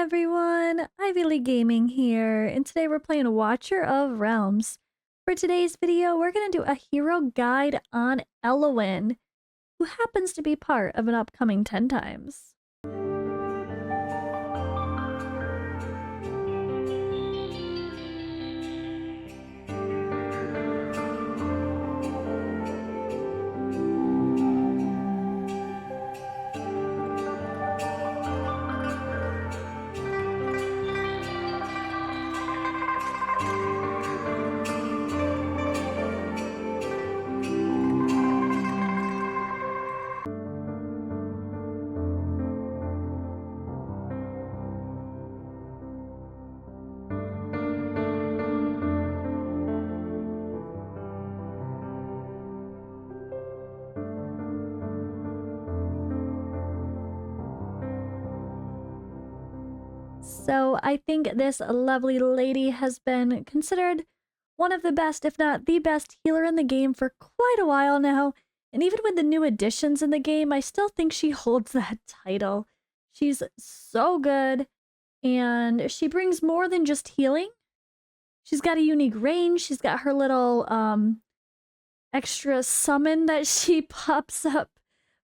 everyone, Ivy League Gaming here, and today we're playing Watcher of Realms. For today's video, we're going to do a hero guide on ELOWYN, who happens to be part of an upcoming 10 times. So I think this lovely lady has been considered one of the best, if not the best healer in the game for quite a while now. And even with the new additions in the game, I still think she holds that title. She's so good, and she brings more than just healing. She's got a unique range. She's got her little extra summon that she pops up.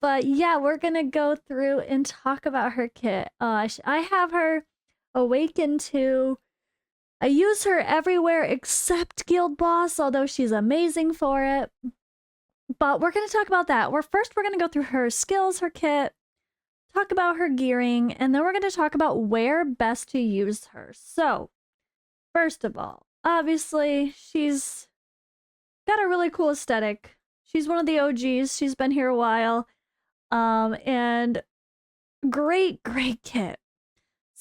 But yeah, we're gonna go through and talk about her kit. I have her Awaken 2. I use her everywhere except Guild Boss, although she's amazing for it. But we're going to talk about that. First, we're going to go through her skills, her kit, talk about her gearing, and then we're going to talk about where best to use her. So, first of all, obviously, she's got a really cool aesthetic. She's one of the OGs. She's been here a while. And great kit.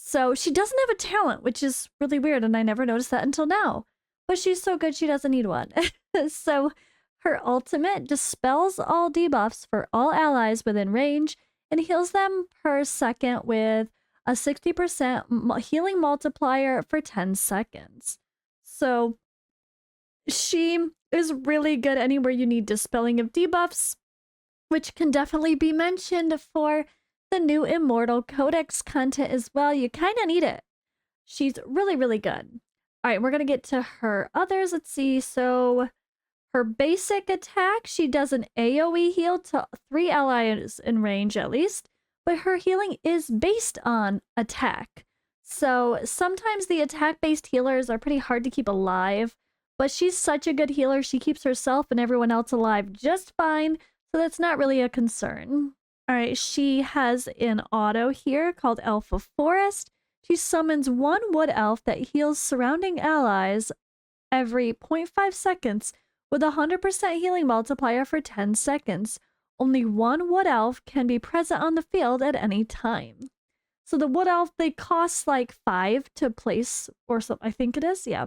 So she doesn't have a talent, which is really weird, and I never noticed that until now. But she's so good she doesn't need one. So her ultimate dispels all debuffs for all allies within range and heals them per second with a 60% healing multiplier for 10 seconds. So she is really good anywhere you need dispelling of debuffs, which can definitely be mentioned for the new Immortal Codex content as well. You kind of need it. She's really good. All right, we're going to get to her others. Let's see. So her basic attack, she does an AoE heal to 3 allies in range at least, but her healing is based on attack. So sometimes the attack-based healers are pretty hard to keep alive, but she's such a good healer. She keeps herself and everyone else alive just fine, so that's not really a concern. All right, she has an auto here called Alpha Forest. She summons one wood elf that heals surrounding allies every 0.5 seconds with a 100% healing multiplier for 10 seconds. Only one wood elf can be present on the field at any time. So the wood elf, they cost like 5 to place or something, I think it is, yeah.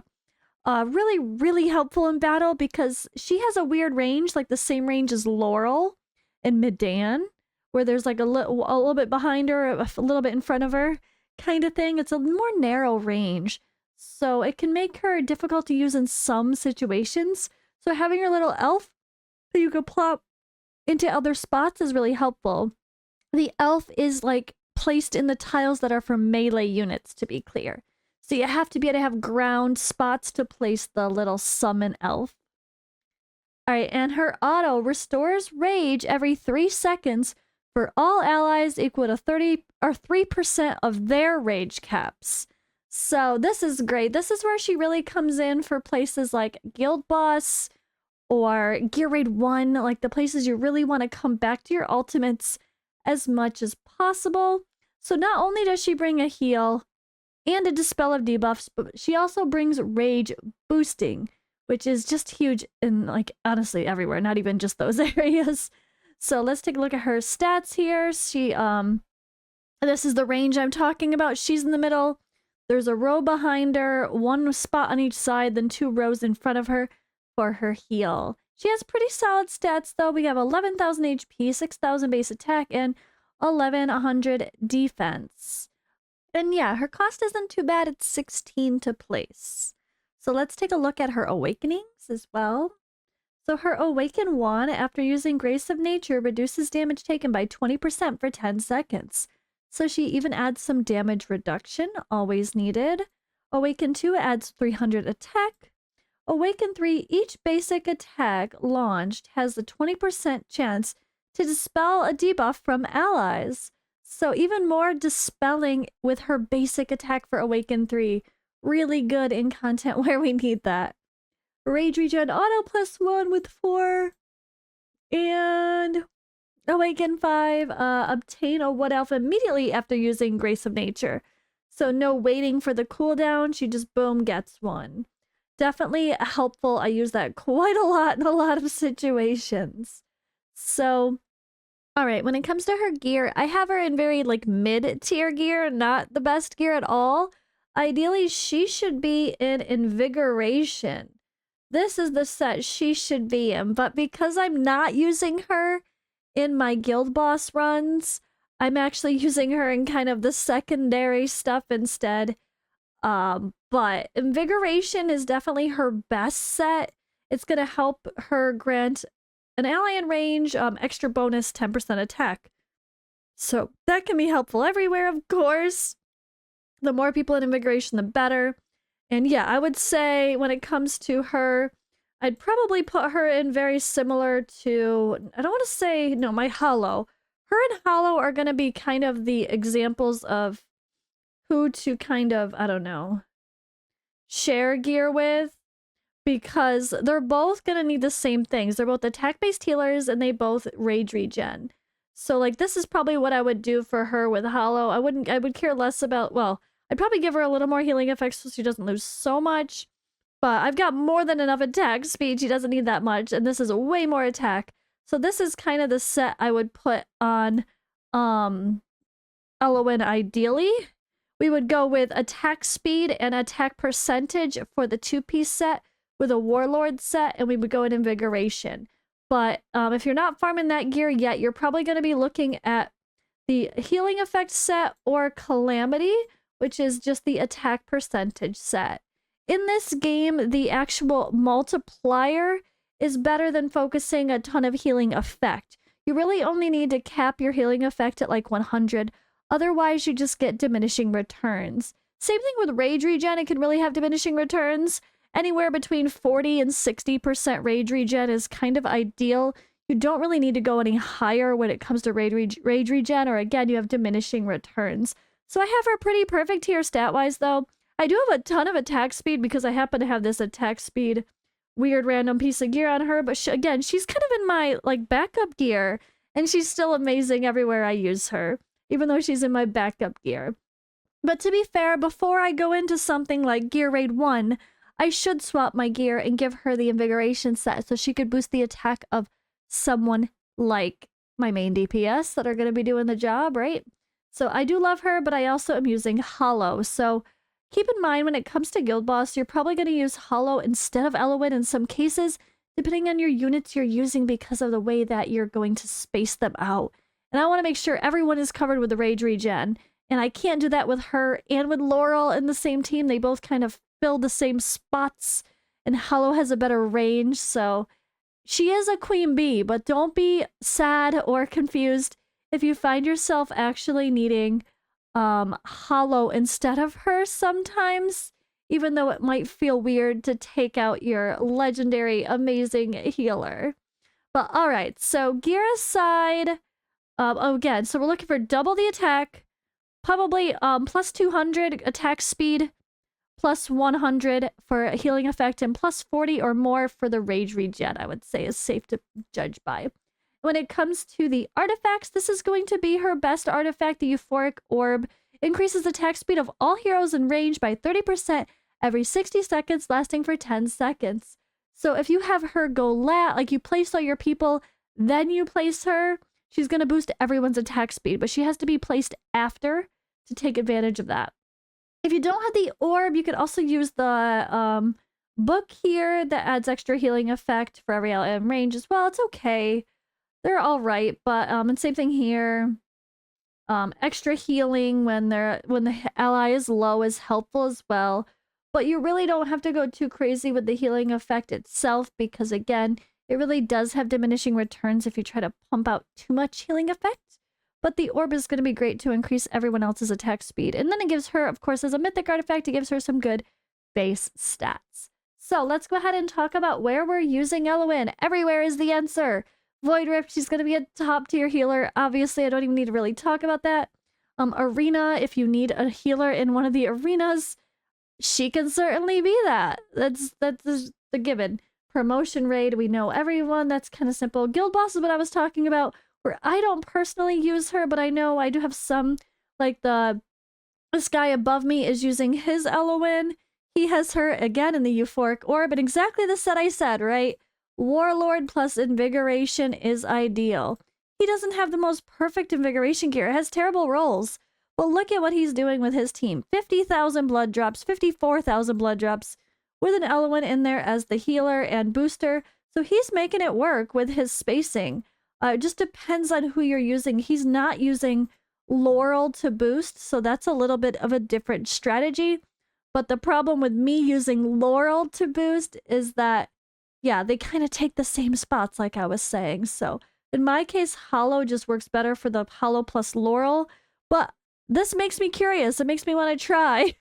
Really helpful in battle because she has a weird range, like the same range as Laurel in Medan, where there's like a little bit behind her, a little bit in front of her kind of thing. It's a more narrow range, so it can make her difficult to use in some situations. So having your little elf that you could plop into other spots is really helpful. The elf is like placed in the tiles that are for melee units, to be clear. So you have to be able to have ground spots to place the little summon elf. All right, and her auto restores rage every 3 seconds for all allies equal to 30 or 3% of their rage caps. So this is great. This is where she really comes in for places like Guild Boss or Gear Raid 1, like the places you really want to come back to your ultimates as much as possible. So not only does she bring a heal and a dispel of debuffs, but she also brings rage boosting, which is just huge in, like, honestly everywhere, not even just those areas. So let's take a look at her stats here. She, this is the range I'm talking about. She's in the middle. There's a row behind her, 1 spot on each side, then 2 rows in front of her for her heal. She has pretty solid stats, though. We have 11,000 HP, 6,000 base attack, and 1,100 defense. And yeah, her cost isn't too bad. It's 16 to place. So let's take a look at her awakenings as well. So her Awaken 1, after using Grace of Nature, reduces damage taken by 20% for 10 seconds. So she even adds some damage reduction, always needed. Awaken 2 adds 300 attack. Awaken 3, each basic attack launched has a 20% chance to dispel a debuff from allies. So even more dispelling with her basic attack for Awaken 3. Really good in content where we need that. Rage Regen auto +1 with 4. And Awaken 5, obtain a Wood Elf immediately after using Grace of Nature. So no waiting for the cooldown, she just boom gets one. Definitely helpful. I use that quite a lot in a lot of situations. So, all right, when it comes to her gear, I have her in very like mid-tier gear, not the best gear at all. Ideally, she should be in Invigoration. This is the set she should be in, but because I'm not using her in my guild boss runs, I'm actually using her in kind of the secondary stuff instead. But Invigoration is definitely her best set. It's going to help her grant an ally in range extra bonus 10% attack. So that can be helpful everywhere, of course. The more people in Invigoration, the better. And yeah, I would say when it comes to her, I'd probably put her in very similar to, I don't want to say, no, my Hollow. Her and Hollow are going to be kind of the examples of who to kind of, I don't know, share gear with, because they're both going to need the same things. They're both attack-based healers and they both rage regen. So like this is probably what I would do for her with Hollow. I would care less about, well, I'd probably give her a little more healing effects so she doesn't lose so much. But I've got more than enough attack speed. She doesn't need that much. And this is way more attack. So this is kind of the set I would put on ELOWYN ideally. We would go with attack speed and attack percentage for the 2-piece set with a Warlord set, and we would go in Invigoration. But if you're not farming that gear yet, you're probably going to be looking at the healing effect set or Calamity, which is just the attack percentage set. In this game, the actual multiplier is better than focusing a ton of healing effect. You really only need to cap your healing effect at like 100. Otherwise, you just get diminishing returns. Same thing with Rage Regen. It can really have diminishing returns. Anywhere between 40 and 60% Rage Regen is kind of ideal. You don't really need to go any higher when it comes to Rage Regen, or again, you have diminishing returns. So I have her pretty perfect here stat-wise, though. I do have a ton of attack speed because I happen to have this attack speed weird random piece of gear on her, but again, she's kind of in my like backup gear, and she's still amazing everywhere I use her, even though she's in my backup gear. But to be fair, before I go into something like Gear Raid 1, I should swap my gear and give her the Invigoration set so she could boost the attack of someone like my main DPS that are going to be doing the job, right? So I do love her, but I also am using Hollow. So keep in mind when it comes to Guild Boss, you're probably going to use Hollow instead of ELOWYN in some cases, depending on your units you're using because of the way that you're going to space them out. And I want to make sure everyone is covered with the Rage Regen. And I can't do that with her and with Laurel in the same team. They both kind of fill the same spots, and Hollow has a better range, so she is a queen bee, but don't be sad or confused if you find yourself actually needing Hollow instead of her sometimes, even though it might feel weird to take out your legendary amazing healer. But all right, so gear aside, again, so we're looking for double the attack, probably plus 200 attack speed, plus 100 for a healing effect, and plus 40 or more for the Rage Regen, I would say is safe to judge by. When it comes to the artifacts, this is going to be her best artifact, the Euphoric Orb. Increases attack speed of all heroes in range by 30% every 60 seconds, lasting for 10 seconds. So if you have her go like you place all your people, then you place her, she's going to boost everyone's attack speed, but she has to be placed after to take advantage of that. If you don't have the orb, you could also use the book here that adds extra healing effect for every ally in range as well. It's okay. They're all right, but and same thing here. Extra healing when the ally is low is helpful as well. But you really don't have to go too crazy with the healing effect itself because again, it really does have diminishing returns if you try to pump out too much healing effect. but the orb is going to be great to increase everyone else's attack speed. And then it gives her, of course, as a mythic artifact, it gives her some good base stats. So let's go ahead and talk about where we're using ELOWYN. Everywhere is the answer. Void Rift, she's going to be a top tier healer. Obviously, I don't even need to really talk about that. Arena, if you need a healer in one of the arenas, she can certainly be that. That's the given. Promotion raid, we know everyone. That's kind of simple. Guild boss is what I was talking about, where I don't personally use her, but I know I do have some, like this guy above me is using his ELOWYN. He has her again in the euphoric orb, and exactly the set I said, right? Warlord plus invigoration is ideal. He doesn't have the most perfect invigoration gear. It has terrible rolls. But look at what he's doing with his team. 50,000 blood drops, 54,000 blood drops, with an ELOWYN in there as the healer and booster. So he's making it work with his spacing. It just depends on who you're using. He's not using Laurel to boost, so that's a little bit of a different strategy. But the problem with me using Laurel to boost is that, yeah, they kind of take the same spots like I was saying. So in my case, Hollow just works better for the Hollow plus Laurel. But this makes me curious. It makes me want to try.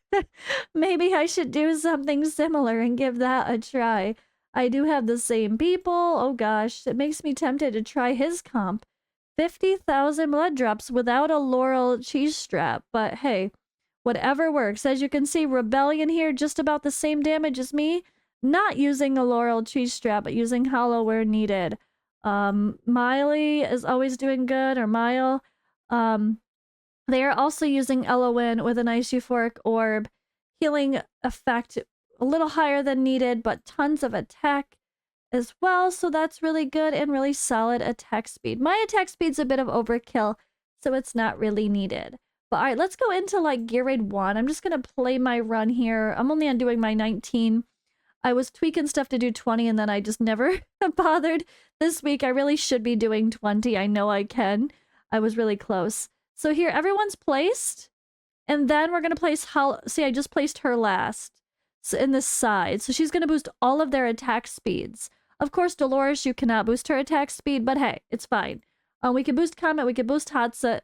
Maybe I should do something similar and give that a try. I do have the same people. Oh gosh, it makes me tempted to try his comp. 50,000 blood drops without a Laurel cheese strap. But hey, whatever works. As you can see, Rebellion here, just about the same damage as me. Not using a Laurel cheese strap, but using Hollow where needed. Miley is always doing good, or Mile. They are also using ELOWYN with a nice euphoric orb. Healing effect a little higher than needed, but tons of attack as well. So that's really good and really solid attack speed. My attack speed's a bit of overkill, so it's not really needed. But all right, let's go into like gear raid 1. I'm just going to play my run here. I'm only on doing my 19. I was tweaking stuff to do 20 and then I just never bothered. This week I really should be doing 20. I know I can. I was really close. So here, everyone's placed. And then we're going to place see, I just placed her last. So in this side. So she's going to boost all of their attack speeds. Of course, Dolores, you cannot boost her attack speed, but hey, it's fine. We can boost Comet, we can boost Hatsa.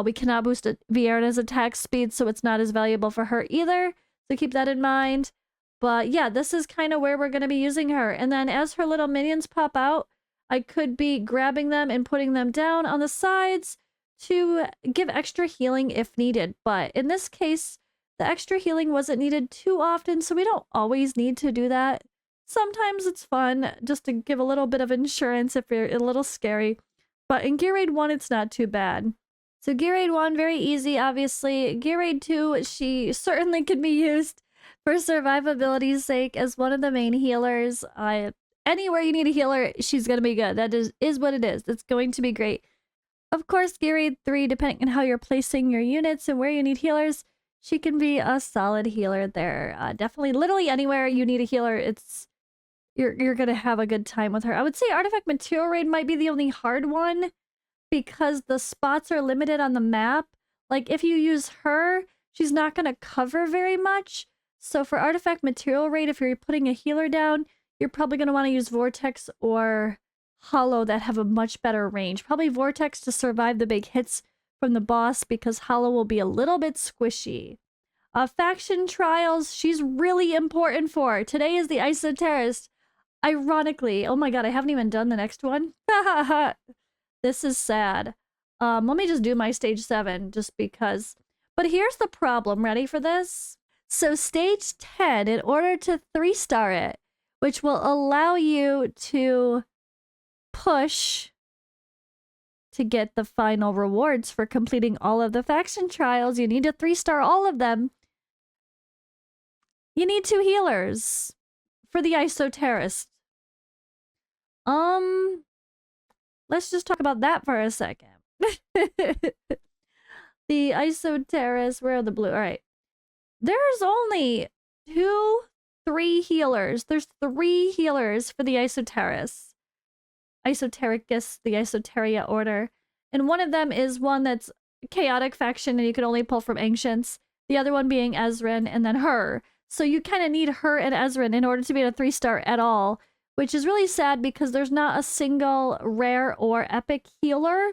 We cannot boost Vierna's attack speed, so it's not as valuable for her either. So keep that in mind. But yeah, this is kind of where we're going to be using her. And then as her little minions pop out, I could be grabbing them and putting them down on the sides to give extra healing if needed. But in this case, the extra healing wasn't needed too often, so we don't always need to do that. Sometimes it's fun just to give a little bit of insurance if you're a little scary. But in Gear Raid 1, it's not too bad. So Gear Raid 1, very easy, obviously. Gear Raid 2, she certainly can be used for survivability's sake as one of the main healers. Anywhere you need a healer, she's going to be good. That is what it is. It's going to be great. Of course, Gear Raid 3, depending on how you're placing your units and where you need healers, she can be a solid healer there. Definitely, literally anywhere you need a healer, you're going to have a good time with her. I would say Artifact Material Raid might be the only hard one because the spots are limited on the map. Like, if you use her, she's not going to cover very much. So for Artifact Material Raid, if you're putting a healer down, you're probably going to want to use Vortex or Hollow that have a much better range. Probably Vortex to survive the big hits from the boss because Hollow will be a little bit squishy. Faction Trials, she's really important for. Today is the Isoterrorist. Ironically, oh my god, I haven't even done the next one. This is sad. Let me just do my stage 7 just because. But here's the problem. Ready for this? So stage 10, in order to 3-star it, which will allow you to push to get the final rewards for completing all of the faction trials. You need to 3-star all of them. You need 2 healers for the Isoterrorist. Let's just talk about that for a second. The Isoterrorist, where are the blue? All right. There's only 3 healers. There's 3 healers for the Isoterrorist. Isotericus, the Isoteria order. And one of them is one that's chaotic faction and you can only pull from Ancients. The other one being Ezrin and then her. So you kind of need her and Ezrin in order to be a 3-star at all, which is really sad because there's not a single rare or epic healer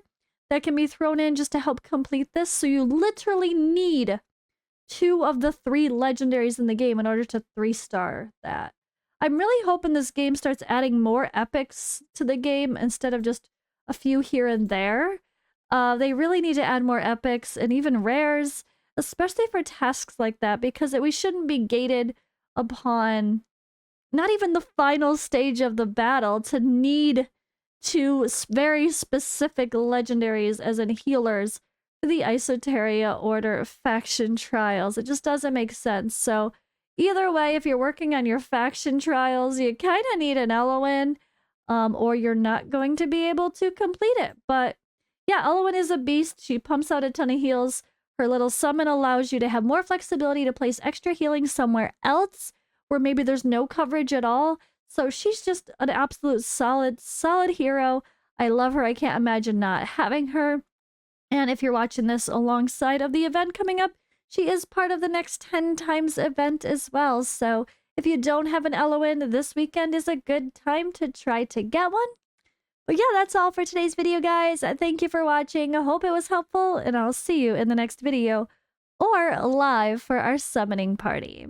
that can be thrown in just to help complete this. So you literally need 2 of the 3 legendaries in the game in order to 3-star that. I'm really hoping this game starts adding more epics to the game instead of just a few here and there. They really need to add more epics and even rares, especially for tasks like that, because we shouldn't be gated upon not even the final stage of the battle to need 2 very specific legendaries as in healers for the Isoteria Order faction trials. It just doesn't make sense. So either way, if you're working on your faction trials, you kind of need an ELOWYN, or you're not going to be able to complete it. But yeah, ELOWYN is a beast. She pumps out a ton of heals. Her little summon allows you to have more flexibility to place extra healing somewhere else where maybe there's no coverage at all. So she's just an absolute solid hero. I love her. I can't imagine not having her. And if you're watching this alongside of the event coming up, she is part of the next 10 times event as well. So if you don't have an ELOWYN, this weekend is a good time to try to get one. But yeah, that's all for today's video, guys. Thank you for watching. I hope it was helpful, and I'll see you in the next video or live for our summoning party.